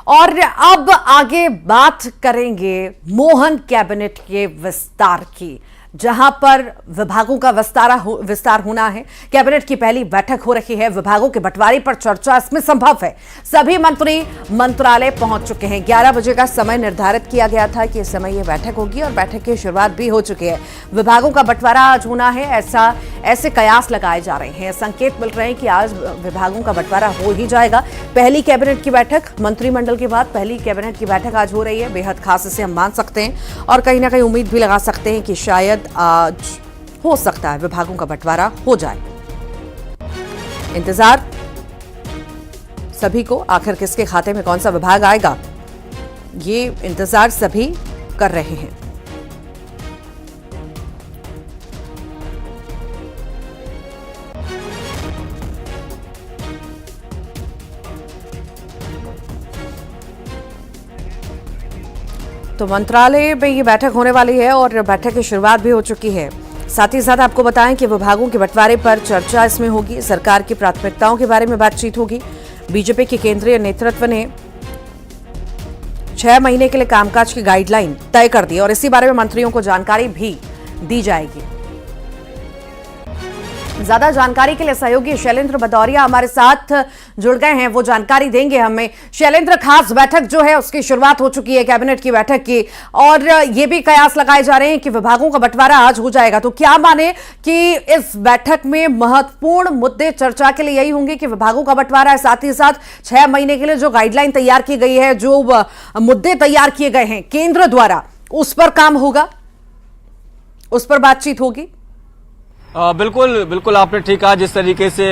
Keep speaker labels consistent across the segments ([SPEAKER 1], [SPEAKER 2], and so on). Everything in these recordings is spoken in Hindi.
[SPEAKER 1] और अब आगे बात करेंगे मोहन कैबिनेट के विस्तार की, जहां पर विभागों का विस्तार होना है। कैबिनेट की पहली बैठक हो रही है। विभागों के बंटवारे पर चर्चा इसमें संभव है। सभी मंत्री मंत्रालय पहुंच चुके हैं। 11 बजे का समय निर्धारित किया गया था कि इस समय यह बैठक होगी और बैठक की शुरुआत भी हो चुकी है। विभागों का बंटवारा आज होना है, ऐसे कयास लगाए जा रहे हैं। संकेत मिल रहे हैं कि आज विभागों का बंटवारा हो ही जाएगा। पहली कैबिनेट की बैठक, मंत्रिमंडल के बाद पहली कैबिनेट की बैठक आज हो रही है। बेहद खास इसे हम मान सकते हैं और कहीं ना कहीं उम्मीद भी लगा सकते हैं कि शायद आज हो सकता है विभागों का बंटवारा हो जाए। इंतजार सभी को, आखिर किसके खाते में कौन सा विभाग आएगा, ये इंतजार सभी कर रहे हैं। तो मंत्रालय में ये बैठक होने वाली है और बैठक की शुरुआत भी हो चुकी है। साथ ही साथ आपको बताएं कि विभागों के बंटवारे पर चर्चा इसमें होगी। सरकार की प्राथमिकताओं के बारे में बातचीत होगी। बीजेपी के केंद्रीय नेतृत्व ने 6 महीने के लिए कामकाज की गाइडलाइन तय कर दी और इसी बारे में मंत्रियों को जानकारी भी दी जाएगी। ज्यादा जानकारी के लिए सहयोगी शैलेंद्र भदौरिया हमारे साथ जुड़ गए हैं, वो जानकारी देंगे हमें। शैलेंद्र, खास बैठक जो है उसकी शुरुआत हो चुकी है कैबिनेट की बैठक की, और ये भी कयास लगाए जा रहे हैं कि विभागों का बंटवारा आज हो जाएगा। तो क्या माने कि इस बैठक में महत्वपूर्ण मुद्दे चर्चा के लिए यही होंगे कि विभागों का बंटवारा है, साथ ही साथ 6 महीने के लिए जो गाइडलाइन तैयार की गई है, जो मुद्दे तैयार किए गए हैं केंद्र द्वारा, उस पर काम होगा, उस पर बातचीत होगी।
[SPEAKER 2] बिल्कुल आपने ठीक कहा। जिस तरीके से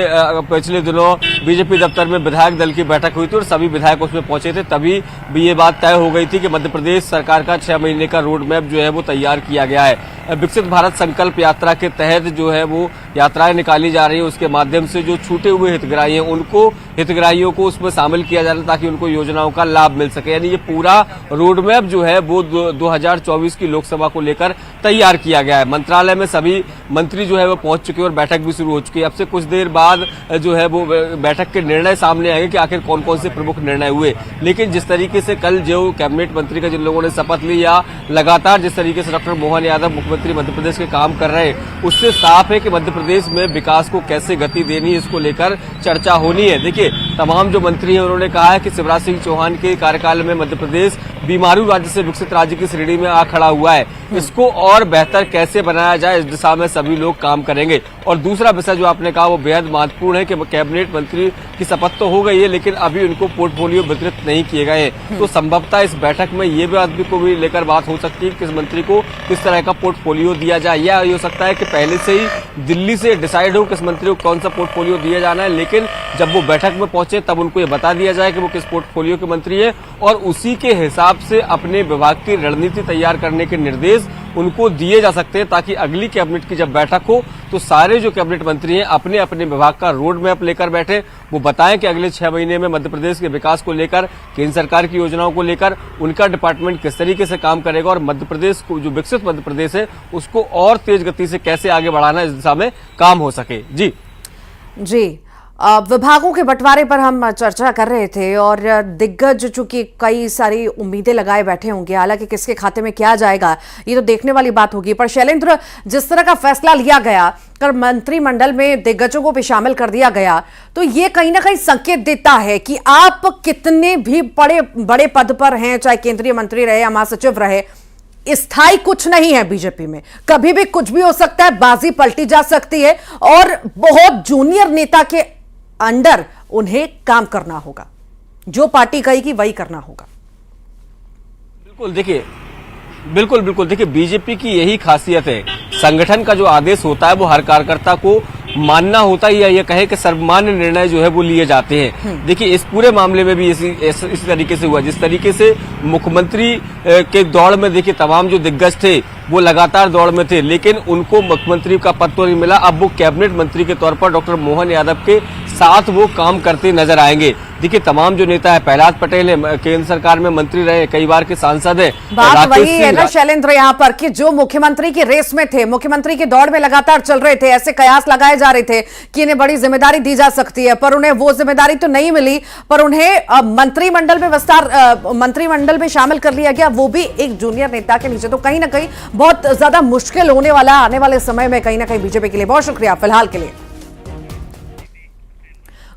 [SPEAKER 2] पिछले दिनों बीजेपी दफ्तर में विधायक दल की बैठक हुई थी और सभी विधायक उसमें पहुंचे थे, तभी भी ये बात तय हो गई थी कि मध्य प्रदेश सरकार का 6 महीने का रोड मैप जो है वो तैयार किया गया है। विकसित भारत संकल्प यात्रा के तहत जो है वो यात्राएं निकाली जा रही है। उसके माध्यम से जो छूटे हुए हितग्राही हैं, हितग्राहियों को उसमें शामिल किया जा रहा है ताकि उनको योजनाओं का लाभ मिल सके। यानी ये पूरा रोड मैप जो है वो 2024 की लोकसभा को लेकर तैयार किया गया है। मंत्रालय में सभी मंत्री जो है वो पहुंच चुके हैं और बैठक भी शुरू हो चुकी है। अब से कुछ देर बाद जो है वो बैठक के निर्णय सामने आएंगे कि आखिर कौन कौन से प्रमुख निर्णय हुए। लेकिन जिस तरीके से कल जो कैबिनेट मंत्री का जिन लोगों ने शपथ ली, या लगातार जिस तरीके से डॉक्टर मोहन यादव मुख्यमंत्री मध्य प्रदेश के काम कर रहे हैं, उससे साफ है कि मध्य प्रदेश में विकास को कैसे गति देनी है, इसको लेकर चर्चा होनी है। देखिए, तमाम जो मंत्री हैं उन्होंने कहा है कि शिवराज सिंह चौहान के कार्यकाल में मध्य प्रदेश बीमारू राज्य से विकसित राज्य की श्रेणी में आ खड़ा हुआ है। इसको और बेहतर कैसे बनाया जाए, इस दिशा में सभी लोग काम करेंगे। और दूसरा विषय जो आपने कहा वो बेहद महत्वपूर्ण है कि कैबिनेट मंत्री की शपथ तो हो गई है, लेकिन अभी उनको पोर्टफोलियो वितरित नहीं किए गए हैं। तो संभवतः इस बैठक में ये बात को भी लेकर बात हो सकती है कि किस मंत्री को किस तरह का पोर्टफोलियो दिया जाए। या हो सकता है कि पहले से ही दिल्ली से डिसाइड हो किस मंत्री को कौन सा पोर्टफोलियो दिया जाना है, लेकिन जब वो बैठक में पहुंचे तब उनको ये बता दिया जाए कि वो किस पोर्टफोलियो के मंत्री है और उसी के हिसाब से अपने विभाग की रणनीति तैयार करने के निर्देश उनको दिए जा सकते हैं, ताकि अगली कैबिनेट की जब बैठक हो तो सारे जो कैबिनेट मंत्री हैं अपने अपने विभाग का रोड मैप लेकर बैठे, वो बताएं कि अगले 6 महीने में मध्य प्रदेश के विकास को लेकर, केंद्र सरकार की योजनाओं को लेकर उनका डिपार्टमेंट किस तरीके से काम करेगा और मध्य प्रदेश को, जो विकसित मध्य प्रदेश है, उसको और तेज गति से कैसे आगे बढ़ाना, इस दिशा में काम हो सके। जी
[SPEAKER 1] विभागों के बंटवारे पर हम चर्चा कर रहे थे और दिग्गज चूंकि कई सारी उम्मीदें लगाए बैठे होंगे, हालांकि किसके खाते में क्या जाएगा ये तो देखने वाली बात होगी। पर शैलेंद्र, जिस तरह का फैसला लिया गया कर मंत्रिमंडल में दिग्गजों को भी शामिल कर दिया गया, तो ये कहीं ना कहीं संकेत देता है कि आप कितने भी बड़े पद पर हैं, चाहे केंद्रीय मंत्री रहे या महासचिव रहे, स्थायी कुछ नहीं है बीजेपी में। कभी भी कुछ भी हो सकता है, बाजी पलटी जा सकती है और बहुत जूनियर नेता के अंडर उन्हें काम करना होगा, जो पार्टी कहेगी वही करना होगा।
[SPEAKER 2] बिल्कुल देखिए, बीजेपी की यही खासियत है। संगठन का जो आदेश होता है वो हर कार्यकर्ता को मानना होता है, या ये कहे कि सर्वमान्य निर्णय जो है वो लिए जाते हैं। देखिए, इस पूरे मामले में भी इसी तरीके से हुआ। जिस तरीके से मुख्यमंत्री के दौड़ में देखिए तमाम जो दिग्गज थे वो लगातार दौड़ में थे, लेकिन उनको मुख्यमंत्री का पद तो नहीं मिला। अब वो कैबिनेट मंत्री के तौर पर डॉक्टर मोहन यादव के साथ वो काम करते नजर आएंगे। देखिए तमाम जो नेता है, प्रहलाद पटेल है, केंद्र सरकार में मंत्री रहे, कई बार के सांसद है।
[SPEAKER 1] बात वही है ना शैलेंद्र यहाँ पर कि जो मुख्यमंत्री की रेस में थे, मुख्यमंत्री की दौड़ में लगातार चल रहे थे, ऐसे कयास लगाए जा रहे थे कि इन्हें बड़ी जिम्मेदारी दी जा सकती है, पर उन्हें वो जिम्मेदारी तो नहीं मिली, पर उन्हें मंत्रिमंडल में शामिल कर लिया गया, वो भी एक जूनियर नेता के नीचे। तो कहीं ना कहीं बहुत ज्यादा मुश्किल होने वाला आने वाले समय में कहीं ना कहीं बीजेपी के लिए। बहुत शुक्रिया फिलहाल के लिए।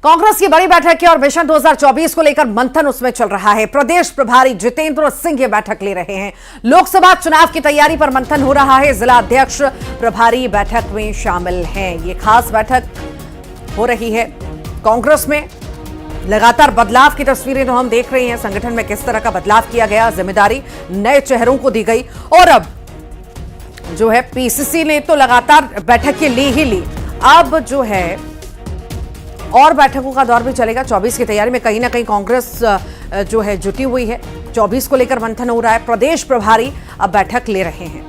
[SPEAKER 1] कांग्रेस की बड़ी बैठक है और मिशन 2024 को लेकर मंथन उसमें चल रहा है। प्रदेश प्रभारी जितेंद्र सिंह ये बैठक ले रहे हैं। लोकसभा चुनाव की तैयारी पर मंथन हो रहा है। जिला अध्यक्ष प्रभारी बैठक में शामिल हैं। ये खास बैठक हो रही है। कांग्रेस में लगातार बदलाव की तस्वीरें तो हम देख रहे हैं। संगठन में किस तरह का बदलाव किया गया, जिम्मेदारी नए चेहरों को दी गई और अब जो है पीसीसी ने तो लगातार बैठकें ली ही ली, अब जो है और बैठकों का दौर भी चलेगा। 24 की तैयारी में कहीं ना कहीं कांग्रेस जो है जुटी हुई है। 24 को लेकर मंथन हो रहा है। प्रदेश प्रभारी अब बैठक ले रहे हैं।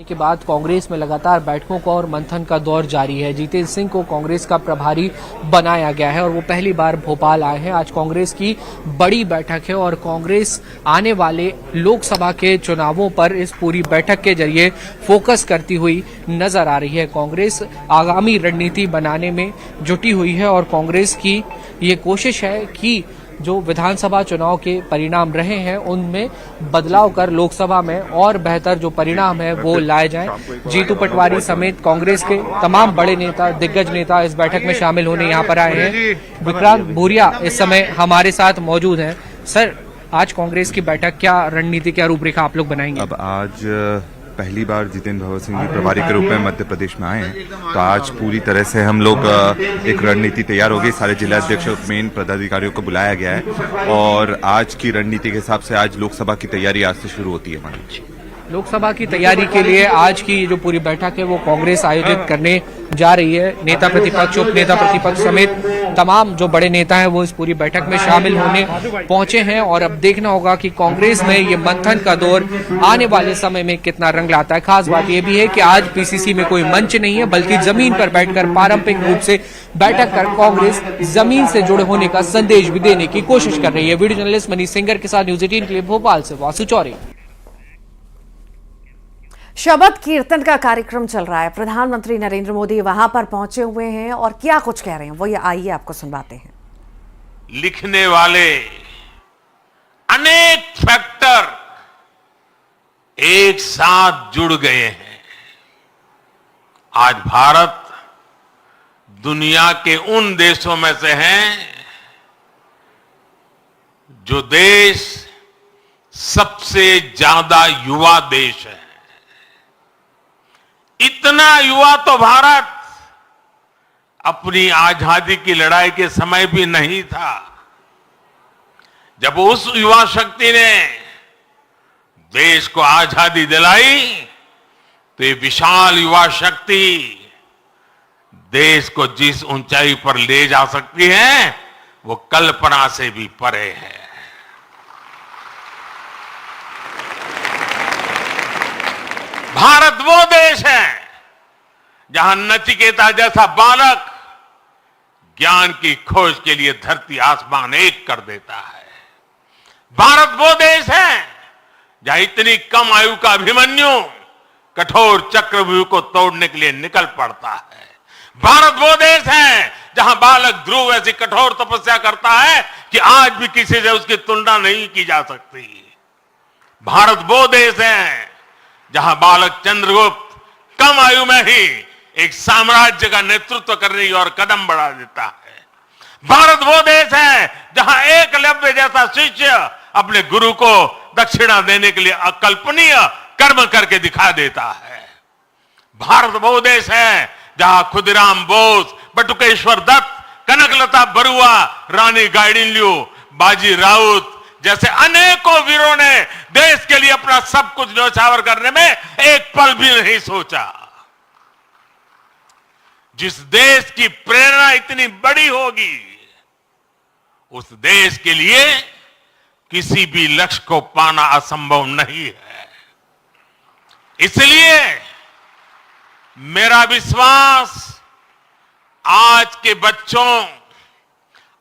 [SPEAKER 3] के बाद कांग्रेस में लगातार बैठकों का और मंथन का दौर जारी है। जितेंद्र सिंह को कांग्रेस का प्रभारी बनाया गया है और वो पहली बार भोपाल आए हैं। आज कांग्रेस की बड़ी बैठक है और कांग्रेस आने वाले लोकसभा के चुनावों पर इस पूरी बैठक के जरिए फोकस करती हुई नजर आ रही है। कांग्रेस आगामी रणनीति बनाने में जुटी हुई है और कांग्रेस की ये कोशिश है कि जो विधानसभा चुनाव के परिणाम रहे हैं उनमें बदलाव कर लोकसभा में और बेहतर जो परिणाम है वो लाए जाएं। जीतू पटवारी समेत कांग्रेस के तमाम बड़े नेता, दिग्गज नेता इस बैठक में शामिल होने यहां पर आए हैं। विक्रांत भूरिया इस समय हमारे साथ मौजूद हैं। सर, आज कांग्रेस की बैठक, क्या रणनीति, क्या रूपरेखा आप लोग बनाएंगे?
[SPEAKER 4] अब आज पहली बार जितेंद्र भगत सिंह जी प्रभारी के रूप में मध्य प्रदेश में आए हैं, तो आज पूरी तरह से हम लोग एक रणनीति तैयार हो गई। सारे जिला अध्यक्ष और मेन पदाधिकारियों को बुलाया गया है और आज की रणनीति के हिसाब से आज लोकसभा की तैयारी आज से शुरू होती है हमारी।
[SPEAKER 3] लोकसभा की तैयारी के लिए आज की जो पूरी बैठक है वो कांग्रेस आयोजित करने जा रही है। नेता प्रतिपक्ष, उप नेता प्रतिपक्ष समेत तमाम जो बड़े नेता हैं वो इस पूरी बैठक में शामिल होने पहुंचे हैं और अब देखना होगा कि कांग्रेस में ये मंथन का दौर आने वाले समय में कितना रंग लाता है। खास बात यह भी है कि आज पीसीसी में कोई मंच नहीं है, बल्कि जमीन पर बैठकर पारंपरिक रूप से बैठक कर कांग्रेस जमीन से जुड़े होने का संदेश भी देने की कोशिश कर रही है। वीडियो जर्नलिस्ट मनीष सिंगर के साथ न्यूज 18 के लिए भोपाल से वासु चौरे।
[SPEAKER 1] शबद कीर्तन का कार्यक्रम चल रहा है। प्रधानमंत्री नरेंद्र मोदी वहां पर पहुंचे हुए हैं और क्या कुछ कह रहे हैं वो ये आइए आपको सुनवाते हैं।
[SPEAKER 5] लिखने वाले अनेक फैक्टर एक साथ जुड़ गए हैं। आज भारत दुनिया के उन देशों में से है जो देश सबसे ज्यादा युवा देश है। इतना युवा तो भारत अपनी आजादी की लड़ाई के समय भी नहीं था। जब उस युवा शक्ति ने देश को आजादी दिलाई तो ये विशाल युवा शक्ति देश को जिस ऊंचाई पर ले जा सकती है वो कल्पना से भी परे है। भारत वो देश है जहां नचिकेता जैसा बालक ज्ञान की खोज के लिए धरती आसमान एक कर देता है। भारत वो देश है जहां इतनी कम आयु का अभिमन्यु कठोर चक्रव्यूह को तोड़ने के लिए निकल पड़ता है। भारत वो देश है जहां बालक ध्रुव ऐसी कठोर तपस्या करता है कि आज भी किसी से उसकी तुलना नहीं की जा सकती। भारत वो देश है जहां बालक चंद्रगुप्त कम आयु में ही एक साम्राज्य का नेतृत्व करने की ओर कदम बढ़ा देता है। भारत वो देश है जहां एकलव्य जैसा शिष्य अपने गुरु को दक्षिणा देने के लिए अकल्पनीय कर्म करके दिखा देता है। भारत वो देश है जहां खुदीराम बोस, बटुकेश्वर दत्त, कनकलता बरुआ, रानी गाइडिनल्यू, बाजी राउत जैसे अनेकों वीरों ने देश के लिए अपना सब कुछ न्यौछावर करने में एक पल भी नहीं सोचा। जिस देश की प्रेरणा इतनी बड़ी होगी उस देश के लिए किसी भी लक्ष्य को पाना असंभव नहीं है। इसलिए मेरा विश्वास आज के बच्चों,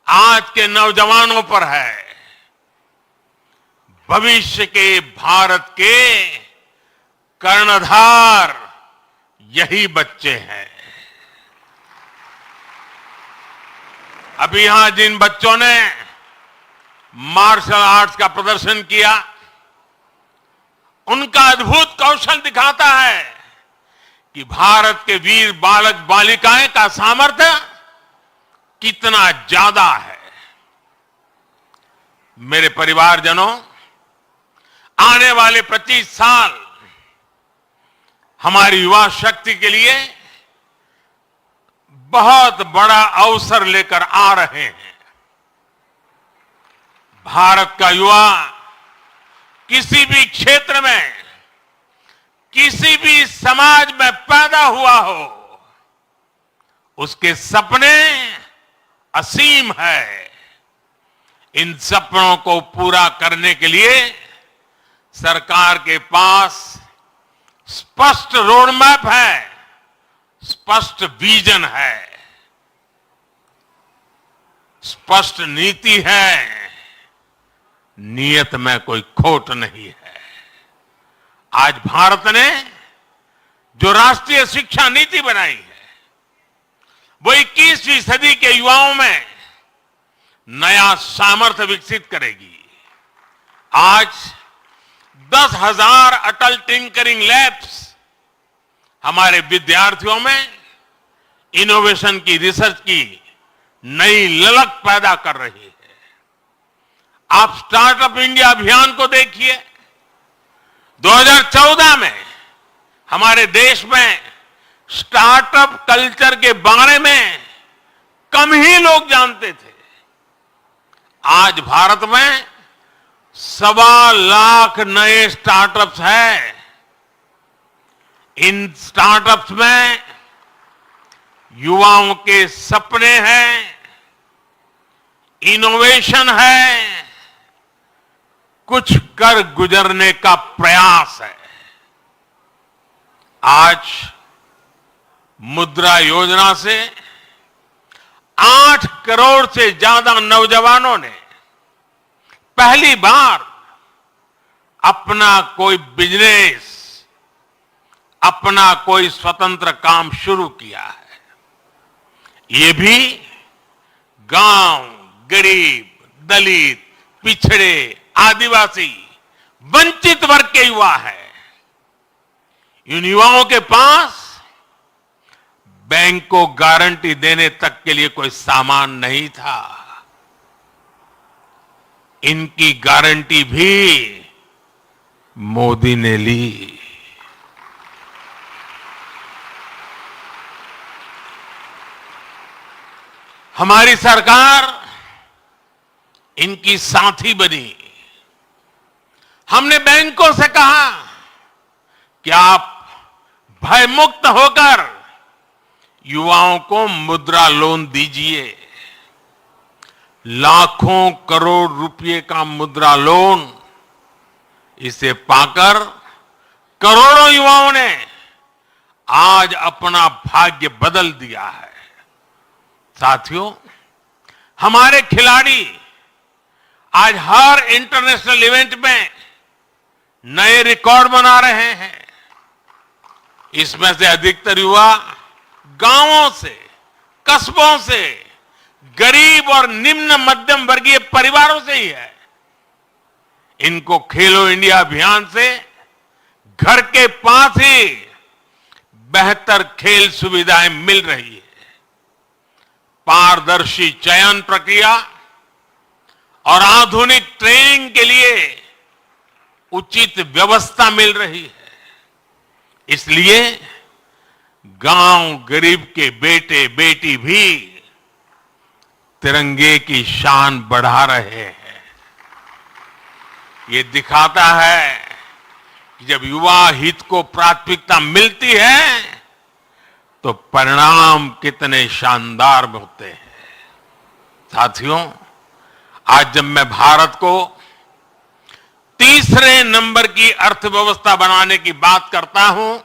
[SPEAKER 5] आज के नौजवानों पर है। भविष्य के भारत के कर्णधार यही बच्चे हैं। अभी यहां जिन बच्चों ने मार्शल आर्ट्स का प्रदर्शन किया, उनका अद्भुत कौशल दिखाता है कि भारत के वीर बालक बालिकाएं का सामर्थ्य कितना ज्यादा है। मेरे परिवारजनों, आने वाले 25 साल हमारी युवा शक्ति के लिए बहुत बड़ा अवसर लेकर आ रहे हैं। भारत का युवा किसी भी क्षेत्र में, किसी भी समाज में पैदा हुआ हो, उसके सपने असीम है। इन सपनों को पूरा करने के लिए सरकार के पास स्पष्ट रोड मैप है, स्पष्ट विजन है, स्पष्ट नीति है, नियत में कोई खोट नहीं है। आज भारत ने जो राष्ट्रीय शिक्षा नीति बनाई है, वो 21वीं सदी के युवाओं में नया सामर्थ्य विकसित करेगी। आज 10,000 अटल टिंकरिंग लैब्स हमारे विद्यार्थियों में इनोवेशन की, रिसर्च की नई ललक पैदा कर रही है। आप स्टार्टअप इंडिया अभियान को देखिए। 2014 में हमारे देश में स्टार्टअप कल्चर के बारे में कम ही लोग जानते थे। आज भारत में 1.25 लाख नए स्टार्टअप्स हैं। इन स्टार्टअप्स में युवाओं के सपने हैं, इनोवेशन है, कुछ कर गुजरने का प्रयास है। आज मुद्रा योजना से 8 करोड़ से ज्यादा नौजवानों ने पहली बार अपना कोई बिजनेस, अपना कोई स्वतंत्र काम शुरू किया है। ये भी गांव, गरीब, दलित, पिछड़े, आदिवासी, वंचित वर्ग के युवा है। इन युवाओं के पास बैंक को गारंटी देने तक के लिए कोई सामान नहीं था। इनकी गारंटी भी मोदी ने ली। हमारी सरकार इनकी साथी बनी। हमने बैंकों से कहा कि आप भयमुक्त होकर युवाओं को मुद्रा लोन दीजिए। लाखों करोड़ रुपए का मुद्रा लोन, इसे पाकर करोड़ों युवाओं ने आज अपना भाग्य बदल दिया है। साथियों, हमारे खिलाड़ी आज हर इंटरनेशनल इवेंट में नए रिकॉर्ड बना रहे हैं। इसमें से अधिकतर युवा गांवों से, कस्बों से, गरीब और निम्न मध्यम वर्गीय परिवारों से ही है। इनको खेलो इंडिया अभियान से घर के पास ही बेहतर खेल सुविधाएं मिल रही है। पारदर्शी चयन प्रक्रिया और आधुनिक ट्रेनिंग के लिए उचित व्यवस्था मिल रही है। इसलिए गांव गरीब के बेटे बेटी भी तिरंगे की शान बढ़ा रहे हैं। ये दिखाता है कि जब युवा हित को प्राथमिकता मिलती है तो परिणाम कितने शानदार होते हैं। साथियों, आज जब मैं भारत को तीसरे नंबर की अर्थव्यवस्था बनाने की बात करता हूं,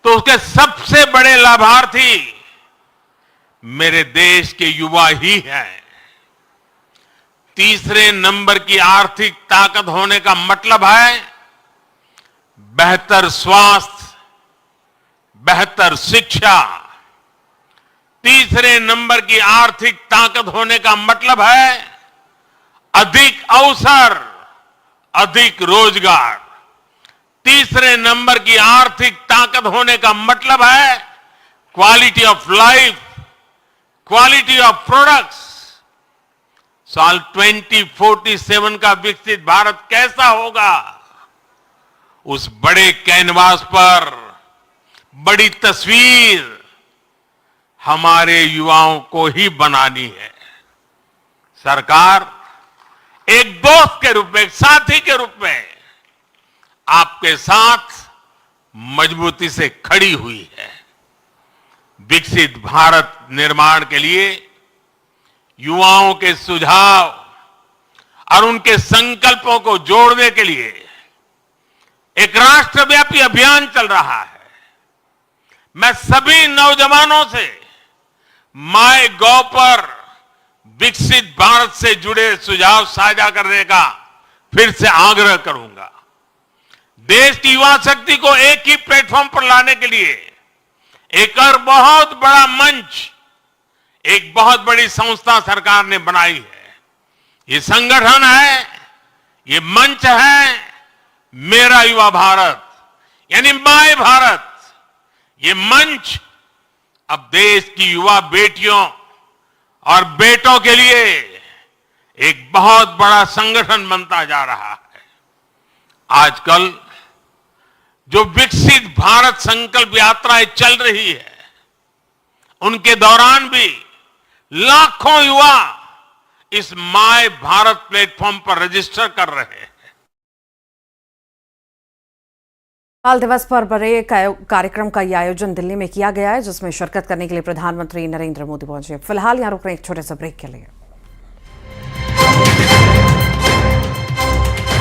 [SPEAKER 5] तो उसके सबसे बड़े लाभार्थी मेरे देश के युवा ही हैं। तीसरे नंबर की आर्थिक ताकत होने का मतलब है बेहतर स्वास्थ्य, बेहतर शिक्षा। तीसरे नंबर की आर्थिक ताकत होने का मतलब है अधिक अवसर, अधिक रोजगार। तीसरे नंबर की आर्थिक ताकत होने का मतलब है quality of life, quality of products. साल 2047 का विकसित भारत कैसा होगा, उस बड़े कैनवास पर बड़ी तस्वीर हमारे युवाओं को ही बनानी है। सरकार एक दोस्त के रूप में, एक साथी के रूप में आपके साथ मजबूती से खड़ी हुई है। विकसित भारत निर्माण के लिए युवाओं के सुझाव और उनके संकल्पों को जोड़ने के लिए एक राष्ट्रव्यापी अभियान चल रहा है। मैं सभी नौजवानों से माय गॉव पर विकसित भारत से जुड़े सुझाव साझा करने का फिर से आग्रह करूंगा। देश की युवा शक्ति को एक ही प्लेटफॉर्म पर लाने के लिए एक और बहुत बड़ा मंच, एक बहुत बड़ी संस्था सरकार ने बनाई है। ये संगठन है, ये मंच है मेरा युवा भारत, यानी माय भारत। ये मंच अब देश की युवा बेटियों और बेटों के लिए एक बहुत बड़ा संगठन बनता जा रहा है। आजकल जो विकसित भारत संकल्प यात्राएं चल रही है, उनके दौरान भी लाखों युवा इस माय भारत प्लेटफॉर्म पर रजिस्टर कर रहे हैं।
[SPEAKER 1] बाल दिवस पर बड़े कार्यक्रम का ये आयोजन दिल्ली में किया गया है, जिसमें शिरकत करने के लिए प्रधानमंत्री नरेंद्र मोदी पहुंचे। फिलहाल यहां रुक रहे एक छोटे से ब्रेक के लिए।